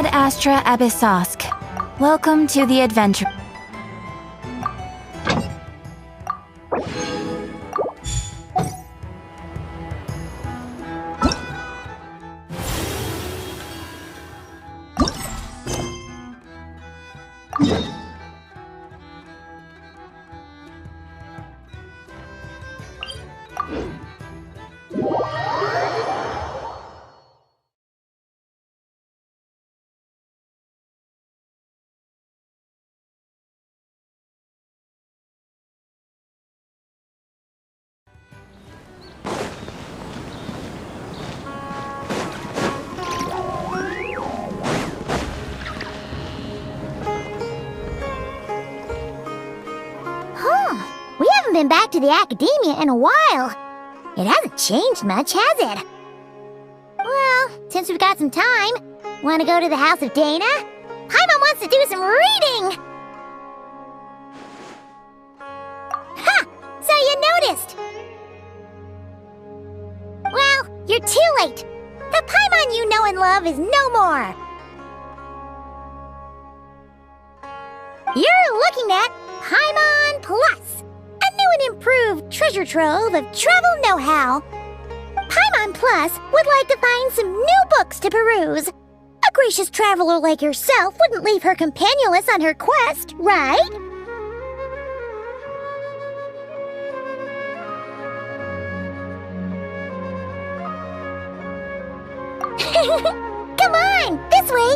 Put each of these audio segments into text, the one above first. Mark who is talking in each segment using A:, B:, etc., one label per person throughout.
A: Ad Astra Abyssosque. Welcome to the adventure.
B: We haven't been back to the Academia in a while. It hasn't changed much, has it? Well, since we've got some time, want to go to the House of Dana? Paimon wants to do some reading! Ha! So you noticed! Well, you're too late. The Paimon you know and love is no more. You're looking at Paimon Plus, a new and improved treasure trove of travel know-how. Paimon Plus would like to find some new books to peruse. A gracious traveler like yourself wouldn't leave her companionless on her quest, right? Come on, this way!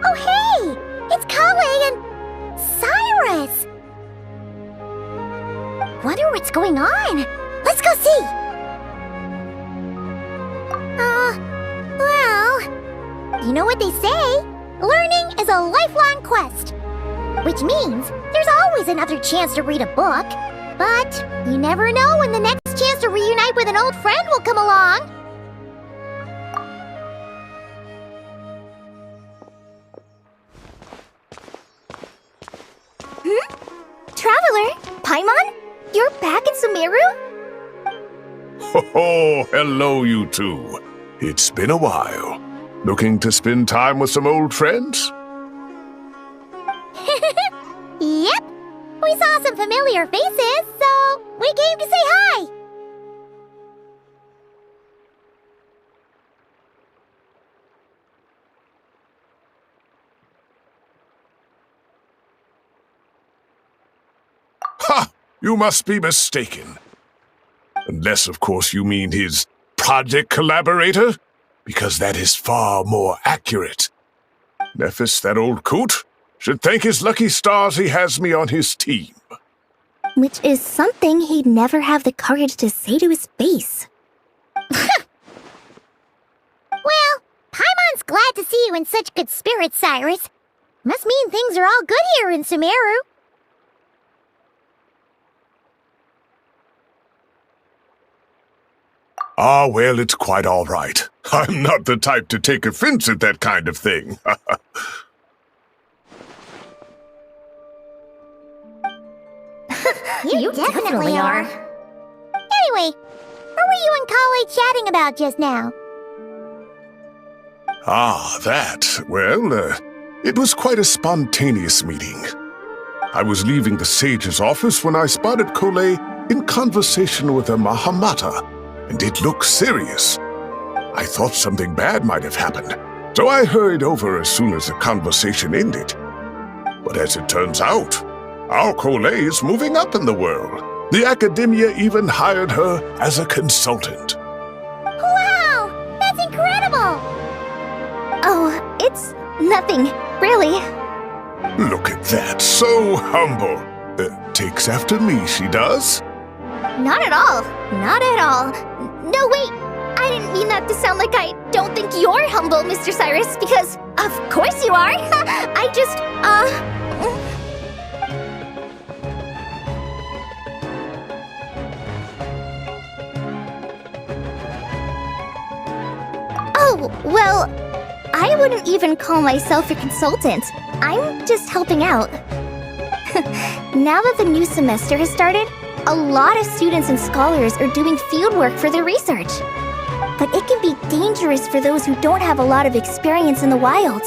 B: Oh, hey! It's Collei and Cyrus! Wonder what's going on. Let's go see! Well, you know what they say? Learning is a lifelong quest. Which means there's always another chance to read a book. But you never know when the next chance to reunite with an old friend will come along. Traveler, Paimon, you're back in Sumeru?
C: Ho, hello, you two. It's been a while. Looking to spend time with some old friends?
B: Yep. We saw some familiar faces, so we came to say hi.
C: Ha! You must be mistaken. Unless, of course, you mean his project collaborator, because that is far more accurate. Nephis, that old coot, should thank his lucky stars he has me on his team.
B: Which is something he'd never have the courage to say to his face. Well, Paimon's glad to see you in such good spirits, Cyrus. Must mean things are all good here in Sumeru.
C: Ah, well, it's quite all right. I'm not the type to take offense at that kind of thing.
B: You definitely are. Anyway, what were you and Collei chatting about just now?
C: Ah, that. Well, it was quite a spontaneous meeting. I was leaving the sage's office when I spotted Collei in conversation with a Mahamata, and it looked serious. I thought something bad might have happened, so I hurried over as soon as the conversation ended. But as it turns out, our Collei is moving up in the world. The Academia even hired her as a consultant.
B: Wow! That's incredible! Oh, it's nothing, really.
C: Look at that, so humble. Takes after me, she does.
B: Not at all. Not at all. No, wait. I didn't mean that to sound like I don't think you're humble, Mr. Cyrus, because of course you are. I just, Oh, well, I wouldn't even call myself a consultant. I'm just helping out. Now that the new semester has started, A lot of students and scholars are doing fieldwork for their research. But it can be dangerous for those who don't have a lot of experience in the wild.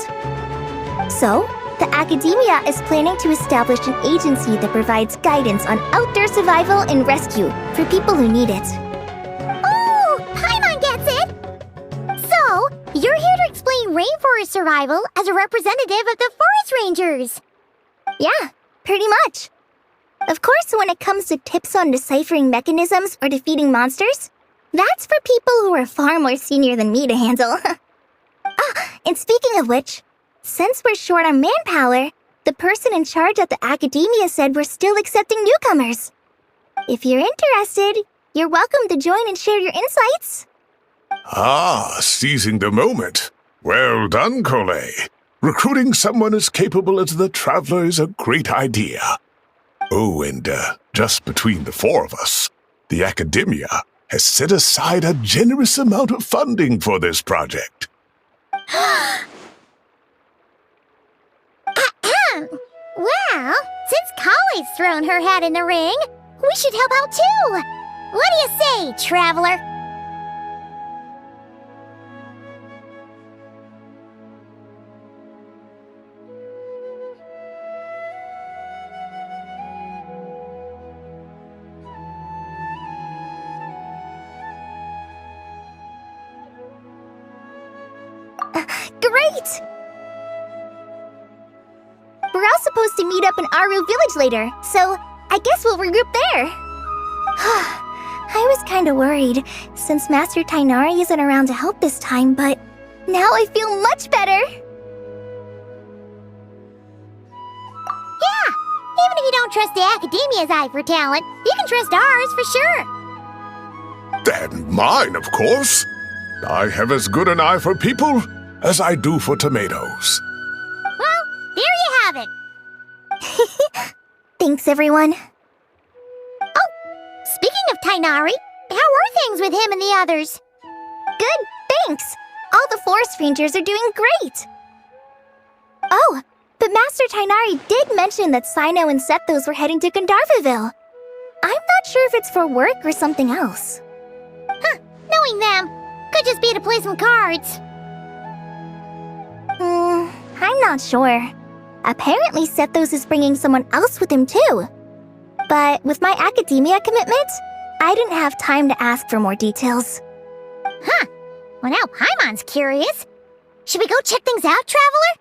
B: So, the academia is planning to establish an agency that provides guidance on outdoor survival and rescue for people who need it.
D: Oh, Paimon gets it! So, you're here to explain rainforest survival as a representative of the forest rangers.
B: Yeah, pretty much. Of course, when it comes to tips on deciphering mechanisms or defeating monsters, that's for people who are far more senior than me to handle. And speaking of which, since we're short on manpower, the person in charge at the academia said we're still accepting newcomers. If you're interested, you're welcome to join and share your insights.
C: Ah, seizing the moment. Well done, Cole. Recruiting someone as capable as the Traveler is a great idea. Oh, and just between the four of us, the academia has set aside a generous amount of funding for this project.
D: Well, since Kali's thrown her hat in the ring, we should help out too. What do you say, Traveler?
B: Great! We're all supposed to meet up in Aru Village later, so I guess we'll regroup there. I was kinda worried, since Master Tainari isn't around to help this time, but now I feel much better!
D: Yeah, even if you don't trust the academia's eye for talent, you can trust ours for sure.
C: And mine, of course. I have as good an eye for people as I do for tomatoes.
D: Well, there you have it.
B: Thanks, everyone.
D: Oh, speaking of Tainari, how are things with him and the others?
B: Good, thanks! All the forest rangers are doing great! Oh, but Master Tainari did mention that Sino and Sethos were heading to Gandharvaville. I'm not sure if it's for work or something else.
D: Huh, knowing them, could just be to play some cards.
B: I'm not sure. Apparently Sethos is bringing someone else with him too. But with my academia commitment, I didn't have time to ask for more details.
D: Huh, well now Paimon's curious. Should we go check things out, Traveler?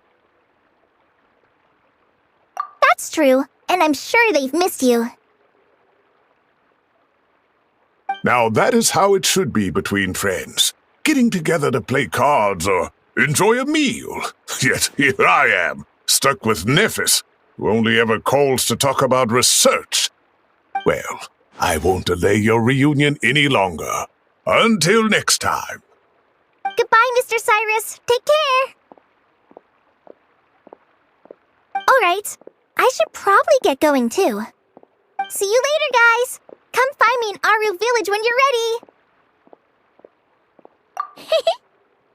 B: That's true, and I'm sure they've missed you.
C: Now that is how it should be between friends. Getting together to play cards or enjoy a meal. Yet here I am, stuck with Nephis, who only ever calls to talk about research. Well, I won't delay your reunion any longer. Until next time.
B: Goodbye, Mr. Cyrus. Take care. Alright, I should probably get going too. See you later, guys. Come find me in Aru Village when you're ready.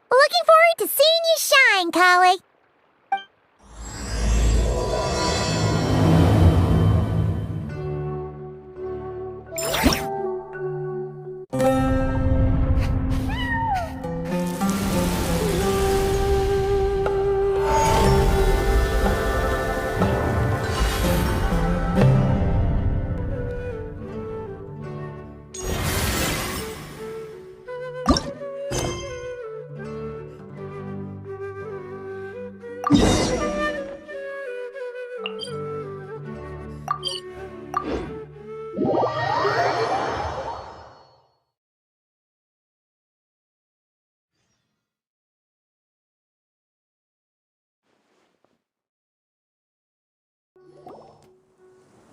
D: Looking forward to seeing you shine, Kali.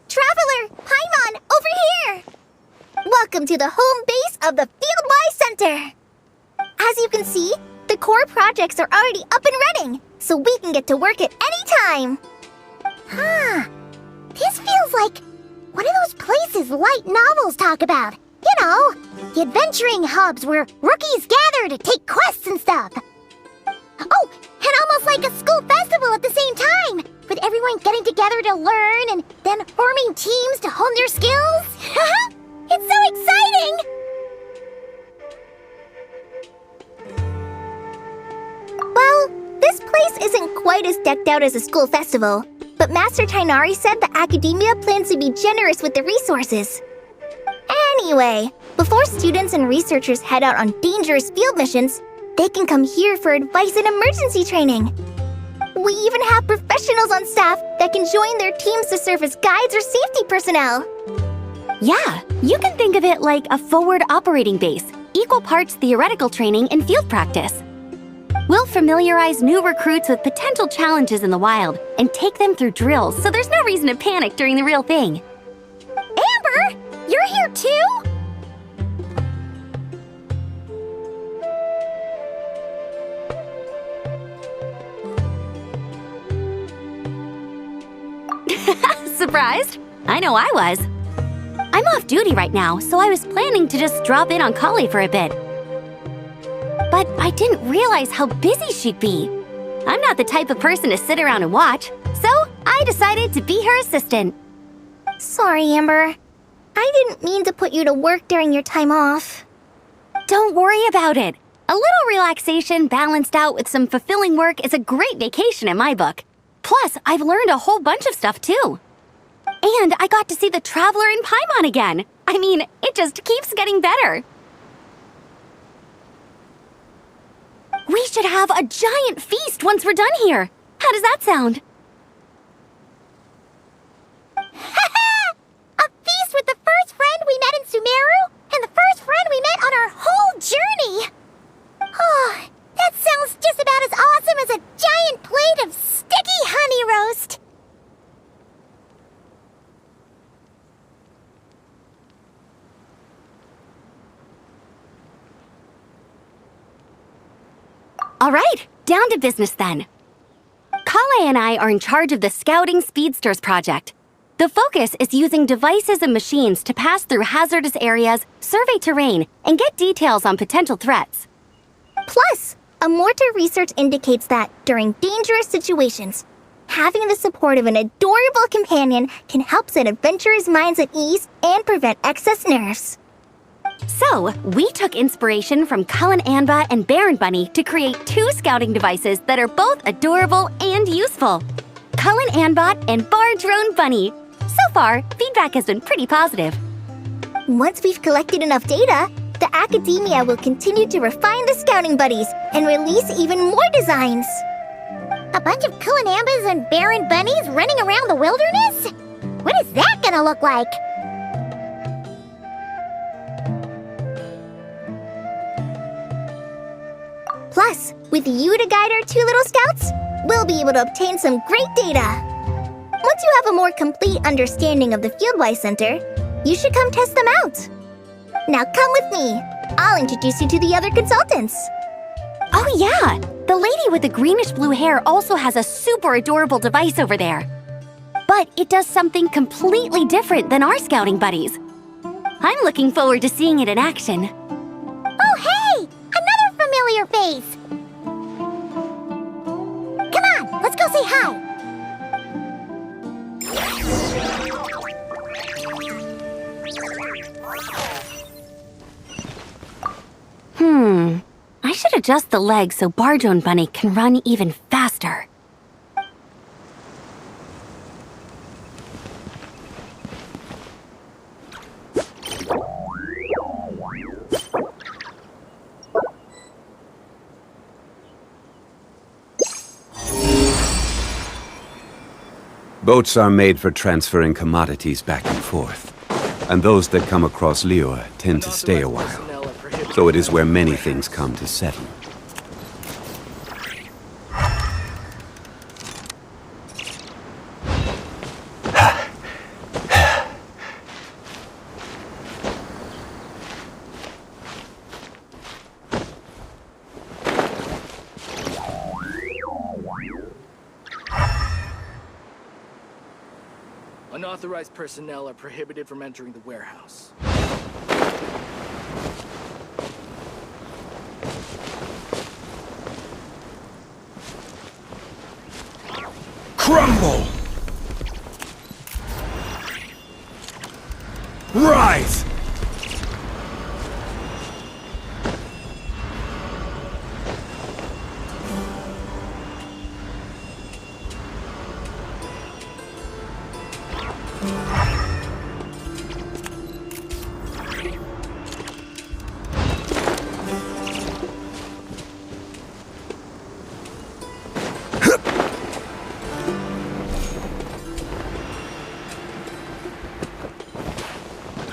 B: Traveler! Paimon! Over here! Welcome to the home base of the Fieldwise Center! As you can see, the core projects are already up and running, so we can get to work at any time!
D: Huh. This feels like one of those places light novels talk about. You know, the adventuring hubs where rookies gather to take quests and stuff. Oh, and almost like a school festival at the same time, with everyone getting together to learn and
B: then forming teams to hone their skills. It's so exciting! Well, this place isn't quite as decked out as a school festival, but Master Tainari said the Academia plans to be generous with the resources. Anyway, before students and researchers head out on dangerous field missions, they can come here for advice and emergency training. We even have professionals on staff that can join their teams to serve as guides or safety personnel.
E: Yeah, you can think of it like a forward operating base, equal parts theoretical training and field practice. We'll familiarize new recruits with potential challenges in the wild and take them through drills so there's no reason to panic during the real thing.
B: Amber, you're here too?
E: Surprised? I know I was. I'm off duty right now, so I was planning to just drop in on Kale for a bit. But I didn't realize how busy she'd be. I'm not the type of person to sit around and watch, so I decided to be her assistant.
B: Sorry, Amber. I didn't mean to put you to work during your time off.
E: Don't worry about it. A little relaxation balanced out with some fulfilling work is a great vacation in my book. Plus, I've learned a whole bunch of stuff too. And I got to see the Traveler in Paimon again. I mean, it just keeps getting better. We should have a giant feast once we're done here. How does that sound?
B: A feast with the first friend we met in Sumeru and the first friend we met on our whole journey. Oh, that sounds just about as awesome as a giant plate of sticky honey roast.
E: All right, down to business then. Kale and I are in charge of the Scouting Speedsters project. The focus is using devices and machines to pass through hazardous areas, survey terrain, and get details on potential threats.
B: Plus, Amorta research indicates that during dangerous situations, having the support of an adorable companion can help set adventurers' minds at ease and prevent excess nerves.
E: So, we took inspiration from Cullen Anba and Baron Bunny to create 2 scouting devices that are both adorable and useful. Cullen Anbot and Bar Drone Bunny. So far, feedback has been pretty positive.
B: Once we've collected enough data, the Academia will continue to refine the scouting buddies and release even more designs. A bunch of Kulanambas and Baron Bunnies running around the wilderness? What is that gonna look like? Plus, with you to guide our 2 little scouts, we'll be able to obtain some great data. Once you have a more complete understanding of the Fieldwise Center, you should come test them out. Now come with me. I'll introduce you to the other consultants.
E: Oh yeah, the lady with the greenish-blue hair also has a super adorable device over there. But it does something completely different than our scouting buddies. I'm looking forward to seeing it in action.
B: Oh hey! Another familiar face! Come on, let's go say hi!
E: I should adjust the legs so Bar Drone Bunny can run even faster.
F: Boats are made for transferring commodities back and forth, and those that come across Liyue tend to stay a while, so it is where many things come to settle.
G: Unauthorized personnel are prohibited from entering the warehouse.
H: Crumble! Rise!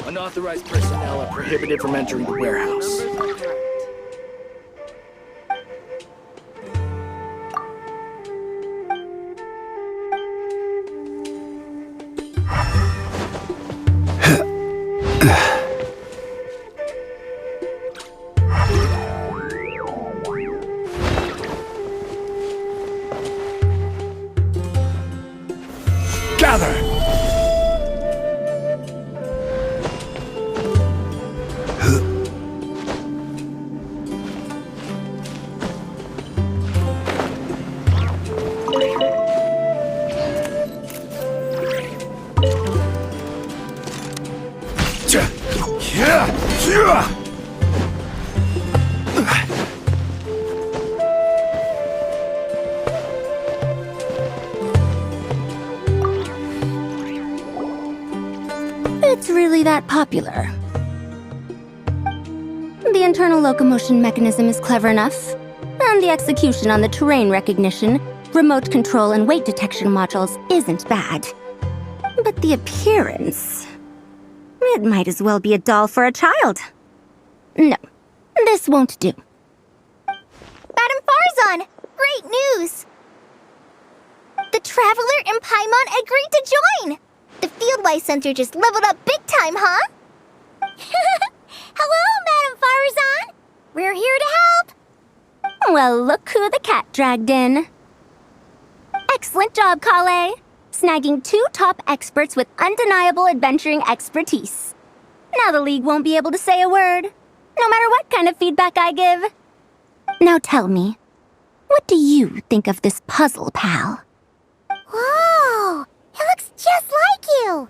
G: Unauthorized personnel are prohibited from entering the warehouse.
H: Gather!
E: It's really that popular. The internal locomotion mechanism is clever enough, and the execution on the terrain recognition, remote control, and weight detection modules isn't bad. But the appearance... it might as well be a doll for a child. No, this won't do.
B: Madame Farzan, great news! The Traveler and Paimon agreed to join! The Fieldwise Center just leveled up big time, huh? Hello, Madame Farzan! We're here to help!
E: Well, look who the cat dragged in. Excellent job, Kale. Snagging 2 top experts with undeniable adventuring expertise. Now the League won't be able to say a word, no matter what kind of feedback I give. Now tell me, what do you think of this puzzle, pal?
B: Whoa! It looks just like you!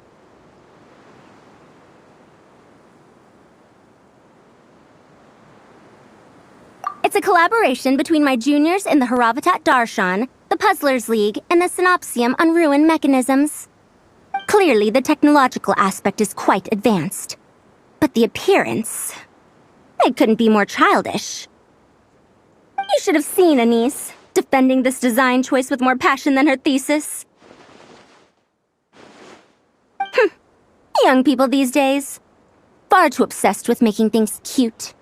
E: It's a collaboration between my juniors in the Haravatat Darshan, the Puzzlers League, and the Synopsium on Ruin Mechanisms. Clearly, the technological aspect is quite advanced. But the appearance... it couldn't be more childish. You should have seen Anise, defending this design choice with more passion than her thesis. Young people these days. Far too obsessed with making things cute.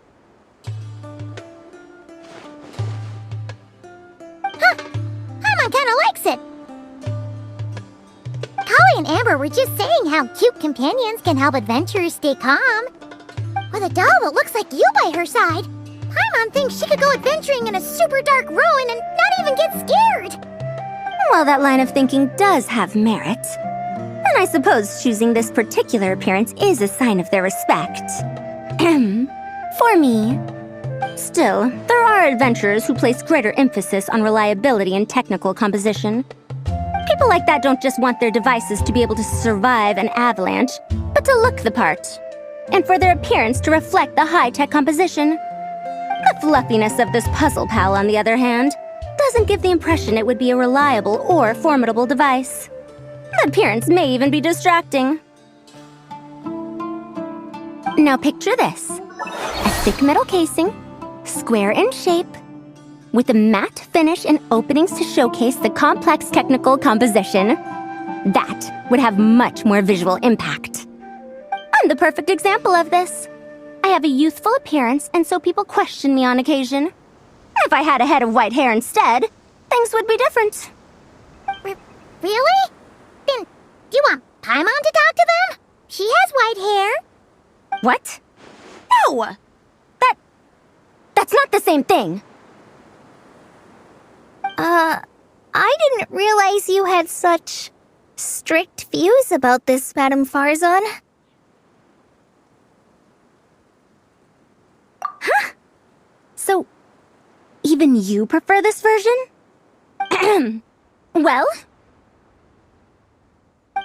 B: Paimon kinda likes it! Kali and Amber were just saying how cute companions can help adventurers stay calm. With a doll that looks like you by her side, Paimon thinks she could go adventuring in a super dark ruin and not even get scared!
E: Well, that line of thinking does have merit. And I suppose choosing this particular appearance is a sign of their respect. For me. Still, there are adventurers who place greater emphasis on reliability and technical composition. People like that don't just want their devices to be able to survive an avalanche, but to look the part. And for their appearance to reflect the high-tech composition. The fluffiness of this puzzle pal, on the other hand, doesn't give the impression it would be a reliable or formidable device. The appearance may even be distracting. Now picture this. A thick metal casing, square in shape, with a matte finish and openings to showcase the complex technical composition. That would have much more visual impact. I'm the perfect example of this. I have a youthful appearance, and so people question me on occasion. If I had a head of white hair instead, things would be different.
B: Really? Then, do you want Paimon to talk to them? She has white hair.
E: What? No! That's not the same thing.
B: I didn't realize you had such strict views about this, Madame Farzan.
E: Huh? So, even you prefer this version? Well,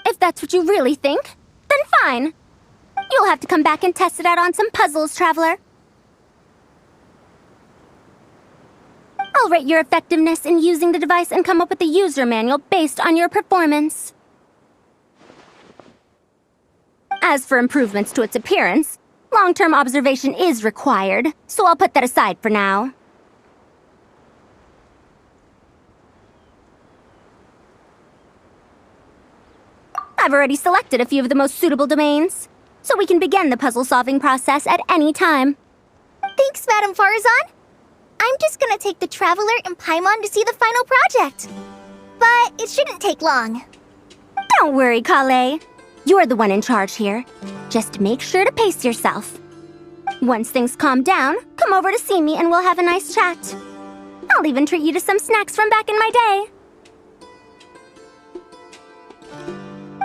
E: if that's what you really think, then fine. You'll have to come back and test it out on some puzzles, Traveler. I'll rate your effectiveness in using the device and come up with a user manual based on your performance. As for improvements to its appearance, long-term observation is required, so I'll put that aside for now. I've already selected a few of the most suitable domains, so we can begin the puzzle-solving process at any time.
B: Thanks, Madame Farazan. I'm just gonna take the Traveler and Paimon to see the final project. But it shouldn't take long.
E: Don't worry, Kale. You're the one in charge here. Just make sure to pace yourself. Once things calm down, come over to see me and we'll have a nice chat. I'll even treat you to some snacks from back in my day.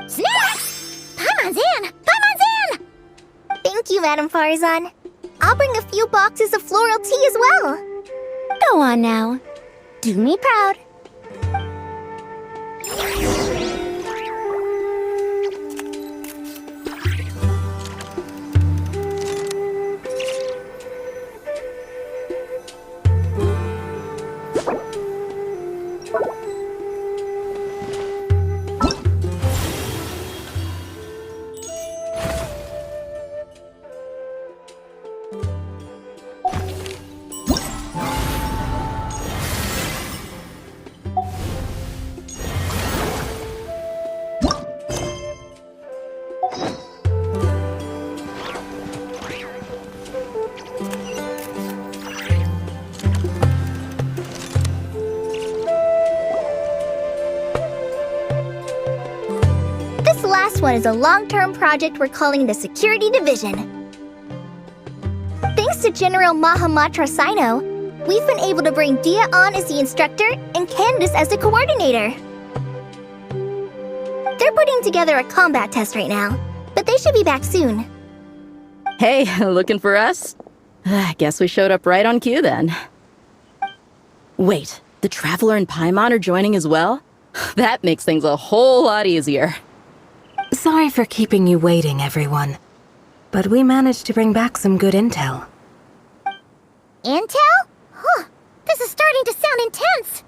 B: Snacks! Paimon's in! Paimon's in! Thank you, Madame Farazan. I'll bring a few boxes of floral tea as well.
E: Go on now. Do me proud.
B: This last one is a long-term project we're calling the Security Division. Thanks to General Mahamatra Sino, we've been able to bring Dia on as the instructor and Candace as the coordinator. They're putting together a combat test right now, but they should be back soon.
I: Hey, looking for us? I guess we showed up right on cue then. Wait, the Traveler and Paimon are joining as well? That makes things a whole lot easier.
J: Sorry for keeping you waiting, everyone. But we managed to bring back some good intel.
B: Intel? Huh, this is starting to sound intense.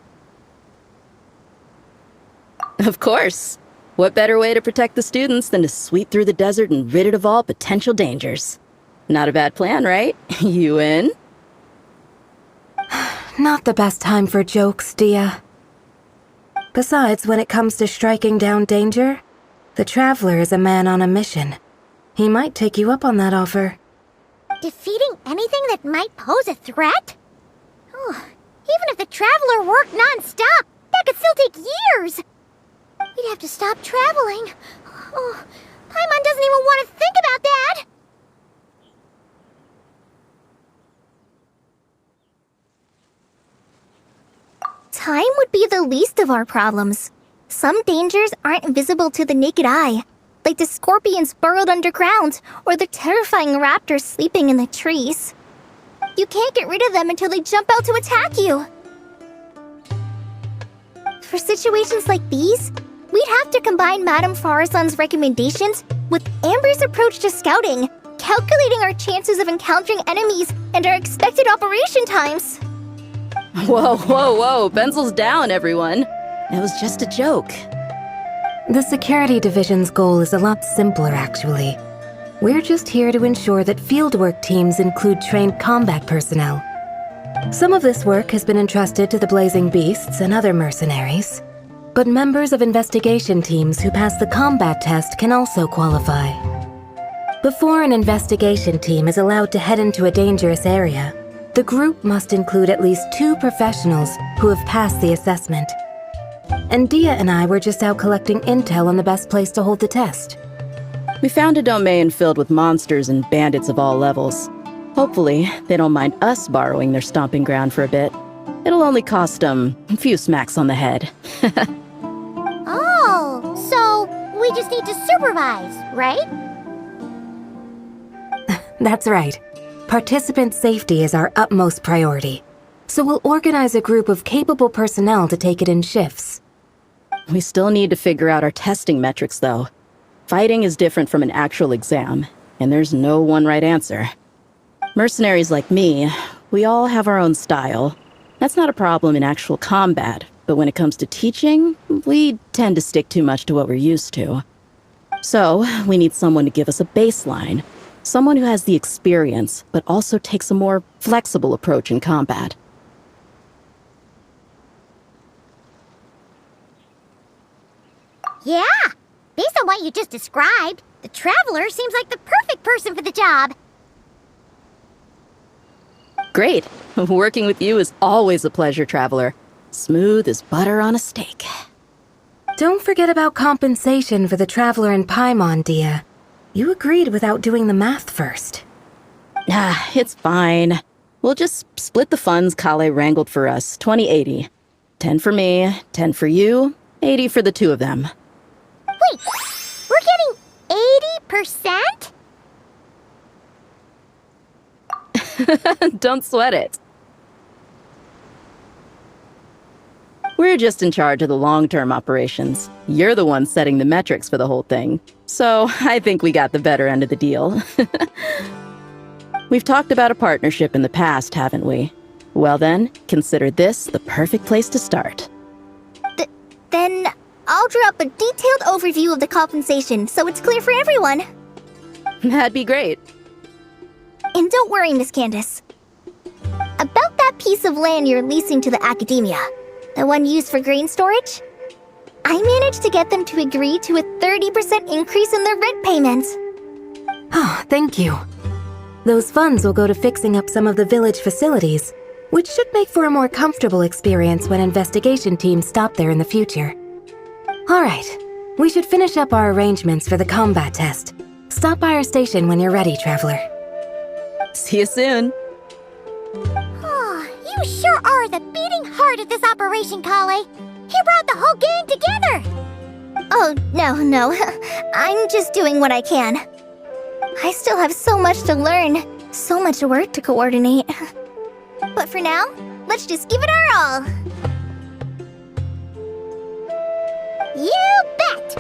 I: Of course. What better way to protect the students than to sweep through the desert and rid it of all potential dangers? Not a bad plan, right? You in?
J: Not the best time for jokes, Dia. Besides, when it comes to striking down danger, the Traveler is a man on a mission. He might take you up on that offer.
B: Defeating anything that might pose a threat? Oh, even if the Traveler worked non-stop, that could still take years. We'd have to stop traveling. Oh, Paimon doesn't even want to think about that. Time would be the least of our problems. Some dangers aren't visible to the naked eye, like the scorpions burrowed underground or the terrifying raptors sleeping in the trees. You can't get rid of them until they jump out to attack you. For situations like these, we'd have to combine Madame Farazan's recommendations with Amber's approach to scouting, calculating our chances of encountering enemies and our expected operation times.
I: Whoa, whoa, whoa, pencils down, everyone. It was just a joke.
J: The Security Division's goal is a lot simpler, actually. We're just here to ensure that fieldwork teams include trained combat personnel. Some of this work has been entrusted to the Blazing Beasts and other mercenaries, but members of investigation teams who pass the combat test can also qualify. Before an investigation team is allowed to head into a dangerous area, the group must include at least 2 professionals who have passed the assessment. And Dia and I were just out collecting intel on the best place to hold the test.
I: We found a domain filled with monsters and bandits of all levels. Hopefully, they don't mind us borrowing their stomping ground for a bit. It'll only cost them a few smacks on the head.
B: Oh, so we just need to supervise, right?
J: That's right. Participant safety is our utmost priority. So we'll organize a group of capable personnel to take it in shifts.
I: We still need to figure out our testing metrics, though. Fighting is different from an actual exam, and there's no one right answer. Mercenaries like me, we all have our own style. That's not a problem in actual combat, but when it comes to teaching, we tend to stick too much to what we're used to. So, we need someone to give us a baseline. Someone who has the experience, but also takes a more flexible approach in combat.
D: Yeah, based on what you just described, the Traveler seems like the perfect person for the job.
I: Great. Working with you is always a pleasure, Traveler. Smooth as butter on a steak.
J: Don't forget about compensation for the Traveler in Paimon, Dia. You agreed without doing the math first.
I: It's fine. We'll just split the funds Kale wrangled for us, 20-80. 10 for me, 10 for you, 80 for the two of them.
D: Wait, we're getting 80%?
I: Don't sweat it. We're just in charge of the long-term operations. You're the one setting the metrics for the whole thing. So I think we got the better end of the deal. We've talked about a partnership in the past, haven't we? Well then, consider this the perfect place to start.
B: Then I'll draw up a detailed overview of the compensation so it's clear for everyone.
I: That'd be great.
B: And don't worry, Miss Candace. About that piece of land you're leasing to the academia, the one used for grain storage, I managed to get them to agree to a 30% increase in their rent payments.
J: Oh, thank you. Those funds will go to fixing up some of the village facilities, which should make for a more comfortable experience when investigation teams stop there in the future. All right, we should finish up our arrangements for the combat test. Stop by our station when you're ready, Traveler.
I: See you soon.
D: Oh, you sure are the beating heart of this operation, Kale. He brought the whole gang together.
B: Oh, no. I'm just doing what I can. I still have so much to learn, so much work to coordinate. But for now, let's just give it our all. You bet!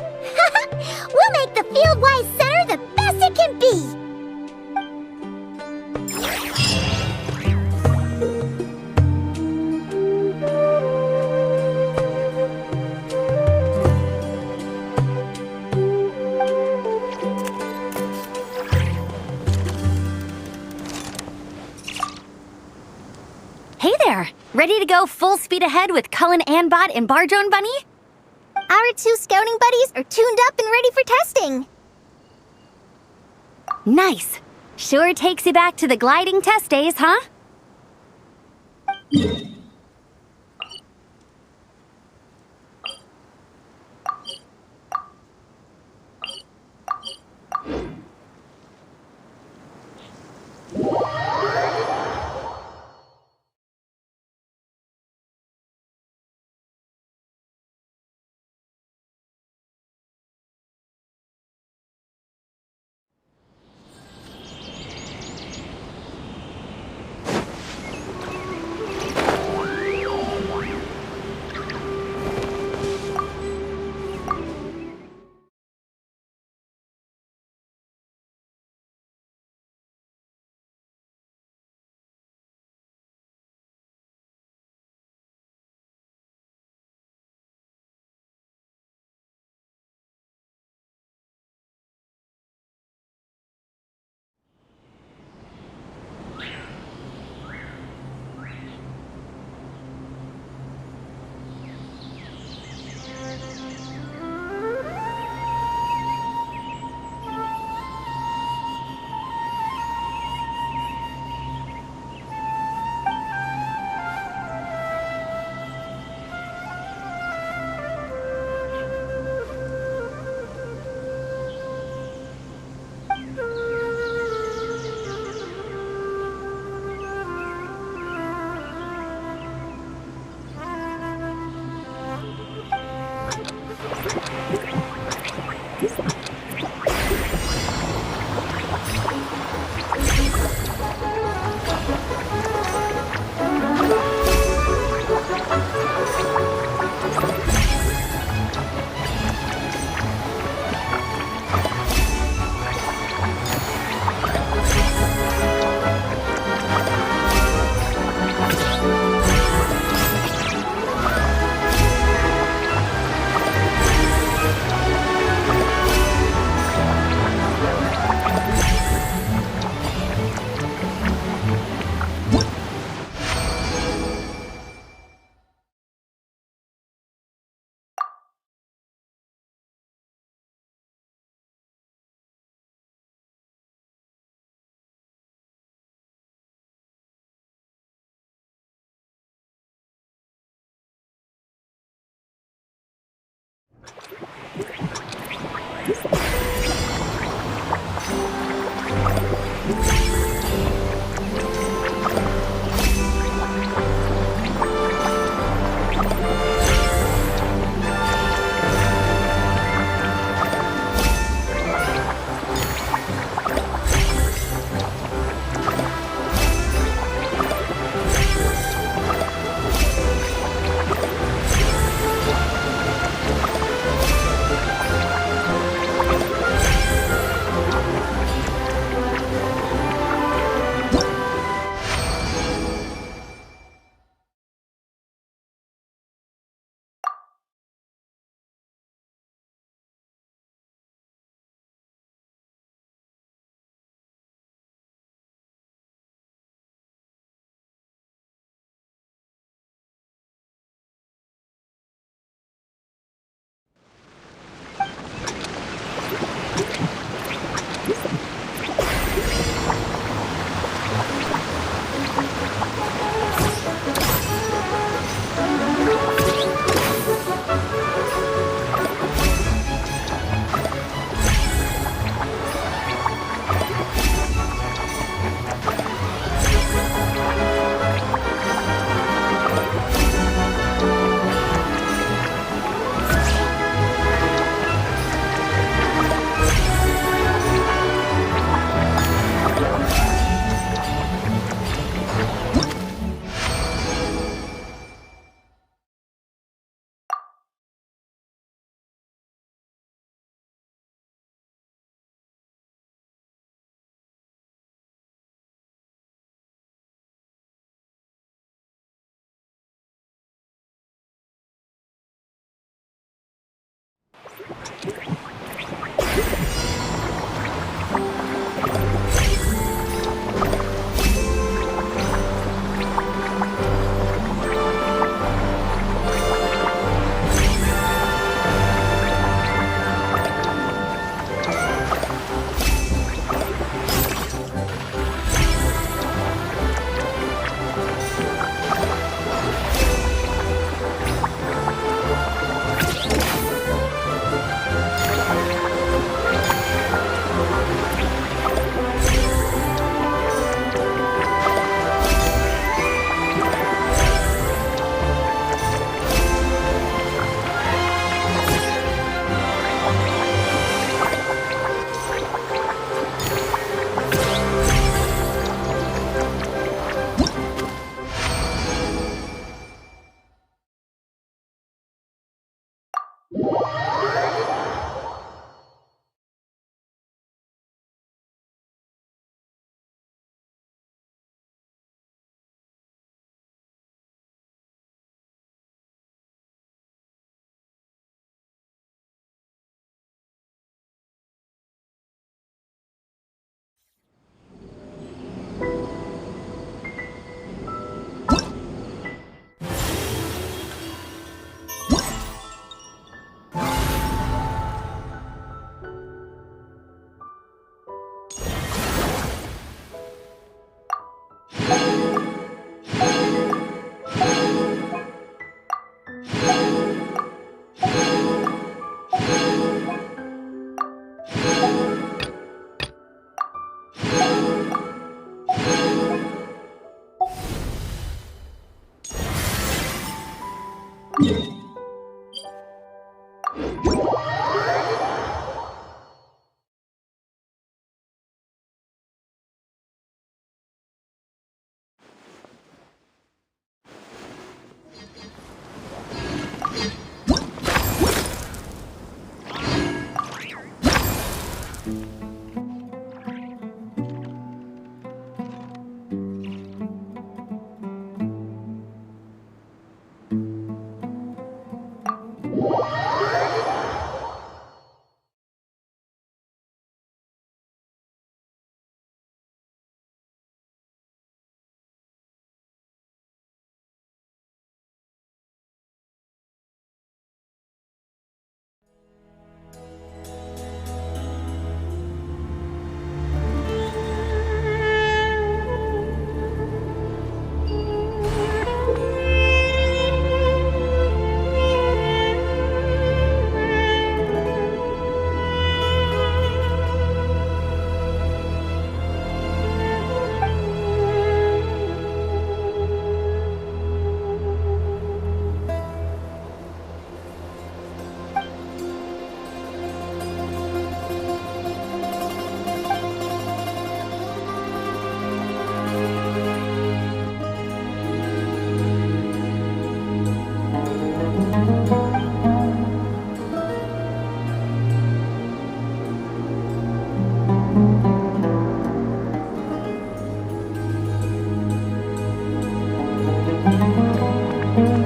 B: We'll make the Fieldwise Center the best it can be!
E: Hey there! Ready to go full speed ahead with Cullen Anbot and Bardrone Bunny?
B: Our two scouting buddies are tuned up and ready for testing.
E: Nice! Sure takes you back to the gliding test days, huh?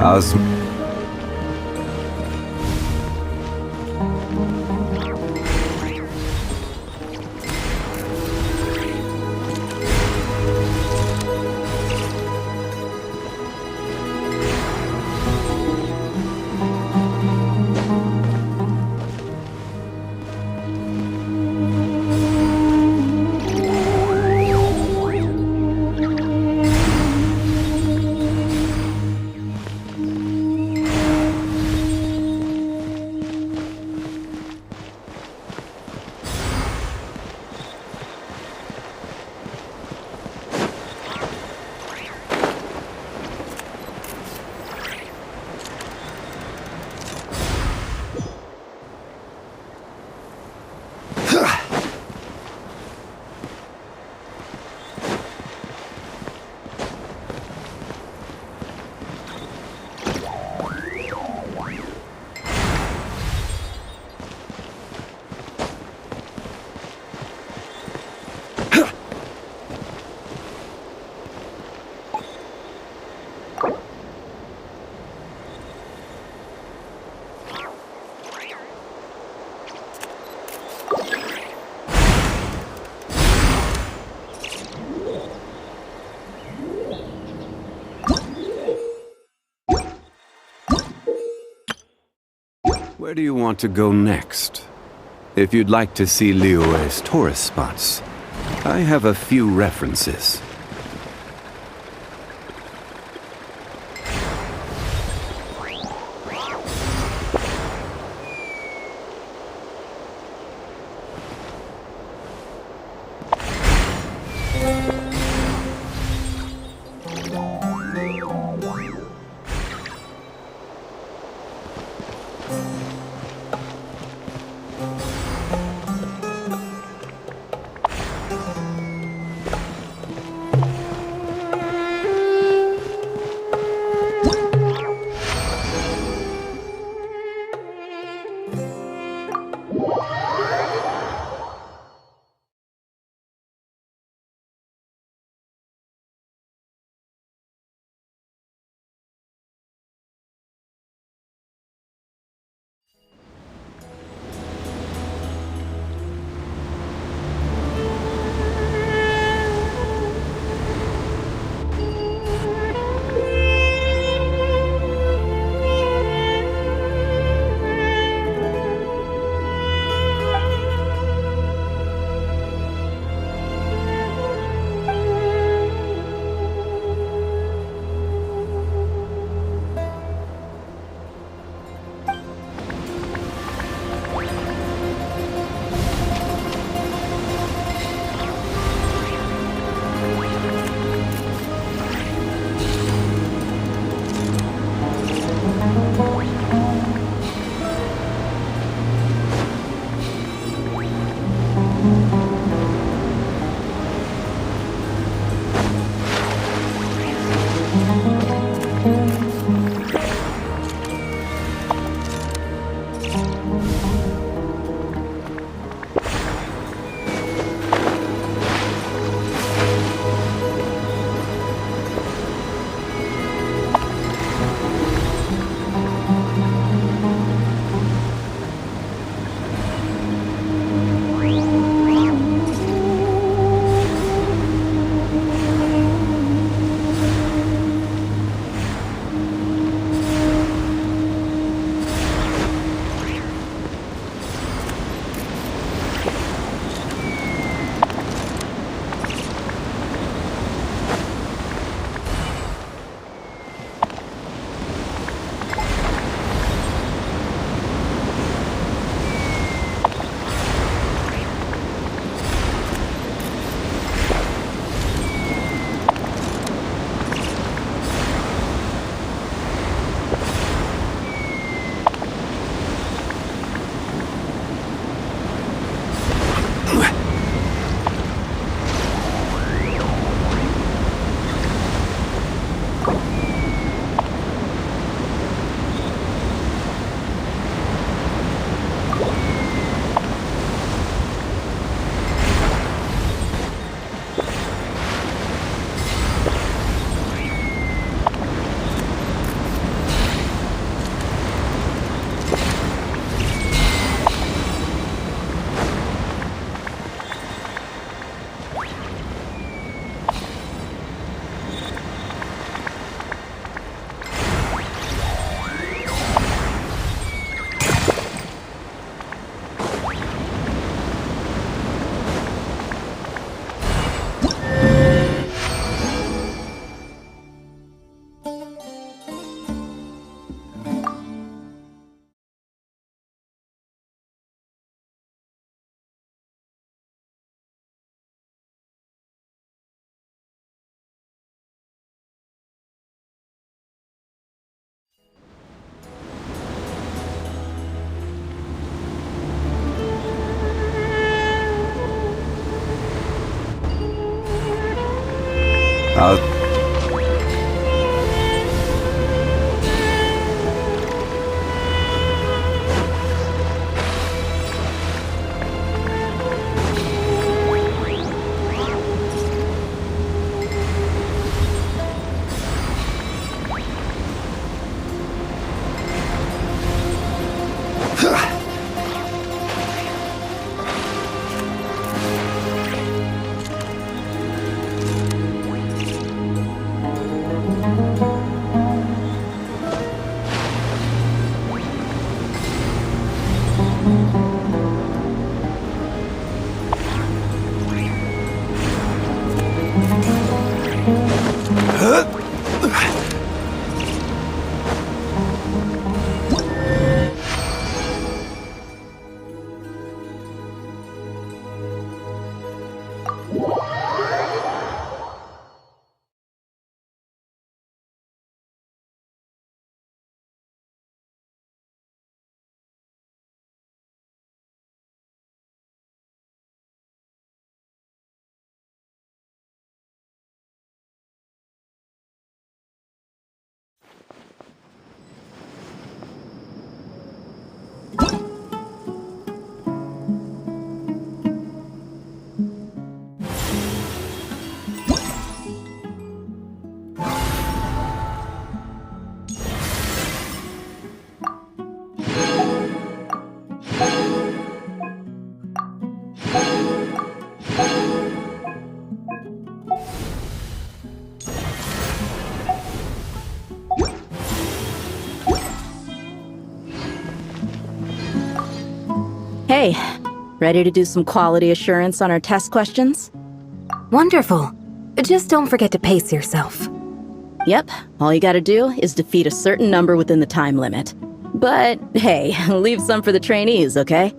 F: Os... Where do you want to go next? If you'd like to see Liyue's tourist spots, I have a few references. I'll...
I: Hey, ready to do some quality assurance on our test questions?
J: Wonderful. Just don't forget to pace yourself.
I: Yep, all you gotta do is defeat a certain number within the time limit. But hey, leave some for the trainees, okay?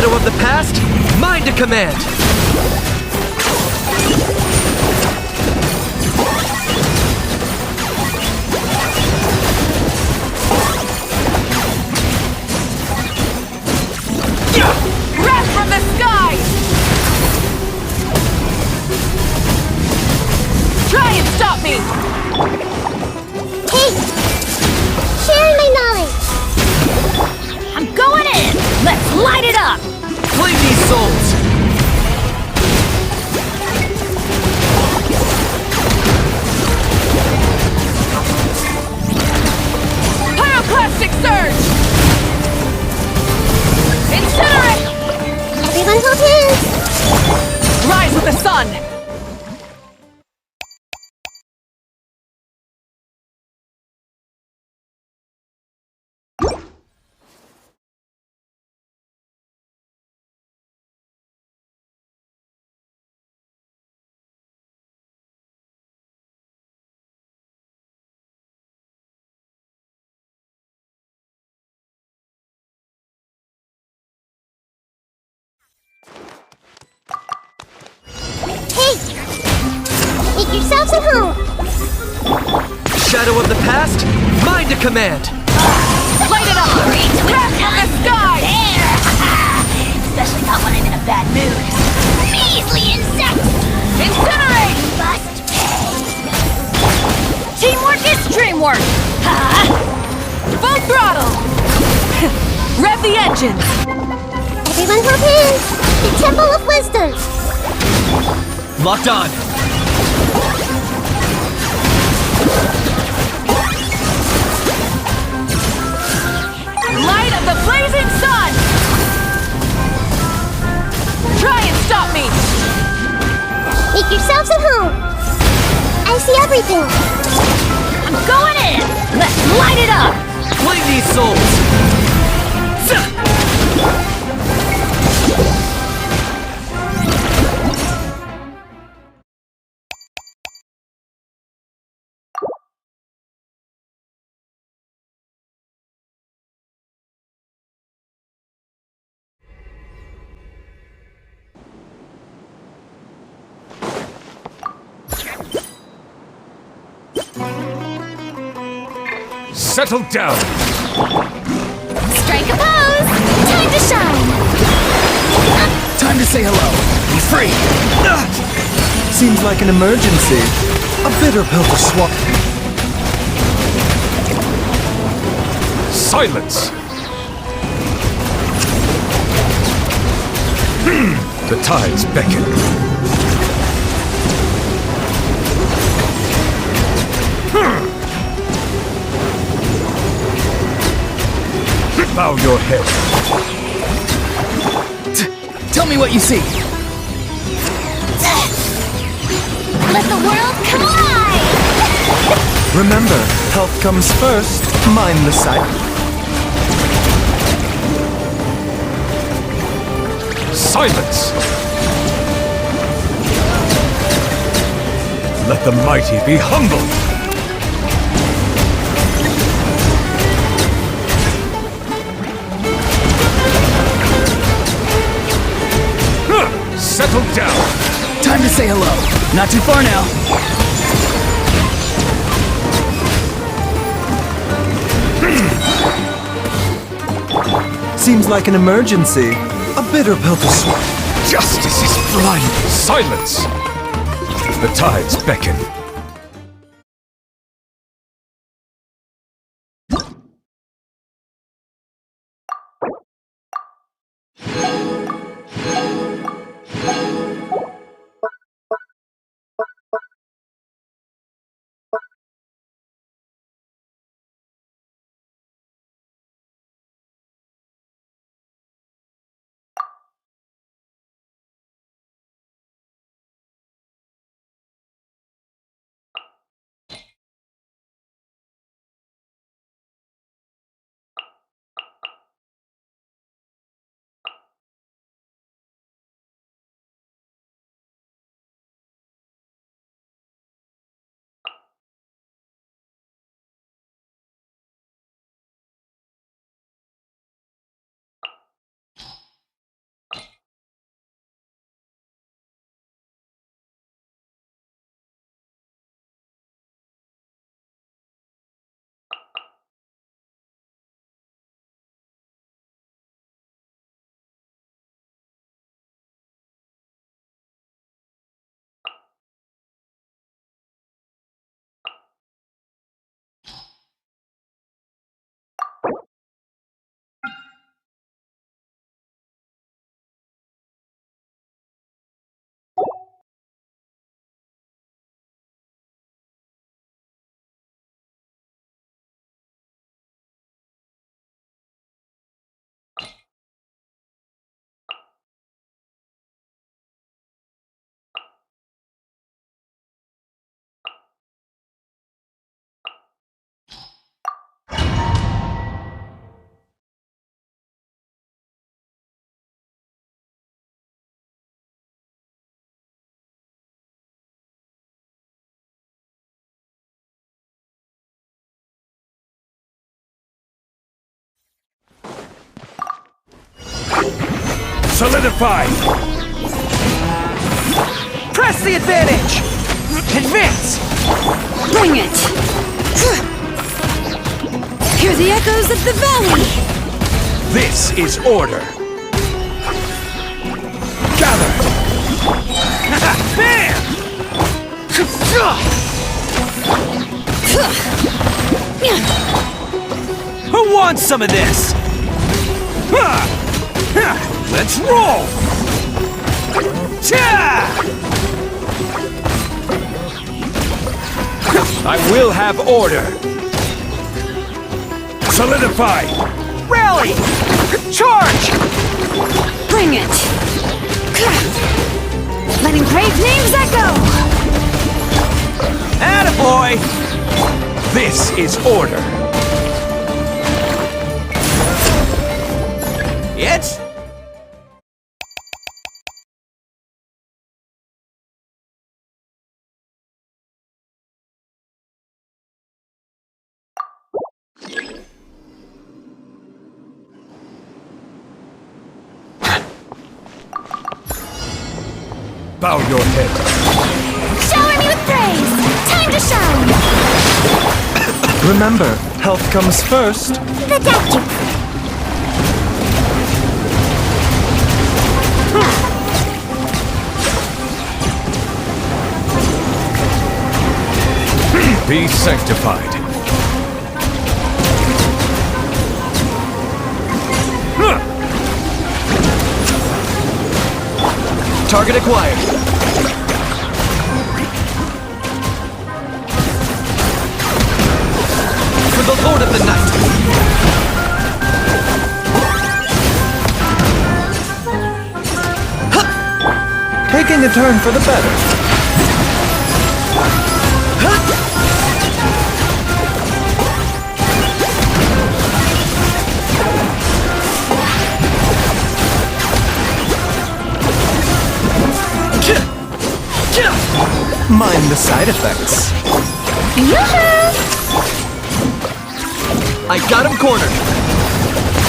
K: Shadow of the past, mine to command!
J: Wrath from the sky! Try and stop me!
D: Hey! Sharing my knowledge!
E: I'm going in! Let's light it up!
K: Flame these souls!
J: Pyroclastic surge! Incinerate!
D: Everyone hold hands!
J: Rise with the sun!
D: Hey! Make yourselves at home!
K: Shadow of the past, mine to command!
J: Light it up! Wrath from the sky!
B: Especially not when I'm in a bad mood. Measly insects!
J: Incinerate!
B: Must pay!
J: Teamwork is dreamwork! Full throttle! Rev the engines!
D: Everyone hold hands! The Temple of Wisdom!
K: Locked on!
J: Light of the blazing sun! Try and stop me!
D: Make yourselves at home! I see everything!
E: I'm going in! Let's light it up!
K: Flame these souls!
H: Settle down!
B: Strike a pose! Time to shine!
K: Time to say hello! Be free! Seems like an emergency. A bitter pill to swallow.
H: Silence! The tides beckon. Bow your head.
K: Tell me what you see.
B: Let the world collide!
K: Remember, health comes first. Mind the sight.
H: Silence! Let the mighty be humbled! Settle down!
K: Time to say hello. Not too far now. Seems like an emergency. A bitter pill to swallow.
H: Justice is blind! Silence! The tides beckon. Solidify!
K: Press the advantage! Advance!
E: Bring it! Hear the echoes of the valley!
H: This is order! Gather! Bam! Who wants some of this? Let's roll! I will have order! Solidify!
K: Rally! Charge!
E: Bring it! Letting brave names echo!
H: Attaboy! This is order! It's... Bow your head.
B: Shower me with praise! Time to shine!
K: Remember, health comes first.
B: The death juice!
H: Be sanctified.
K: Target acquired. For the Lord of the Night. Taking a turn for the better. Mind the side effects. I got him cornered.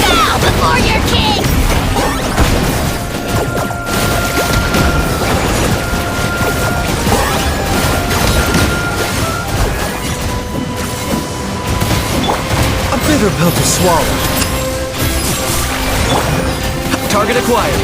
B: Bow before your king!
K: A bitter pill to swallow. Target acquired.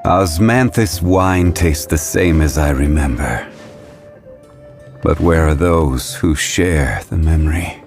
F: Osmanthus wine tastes the same as I remember. But where are those who share the memory?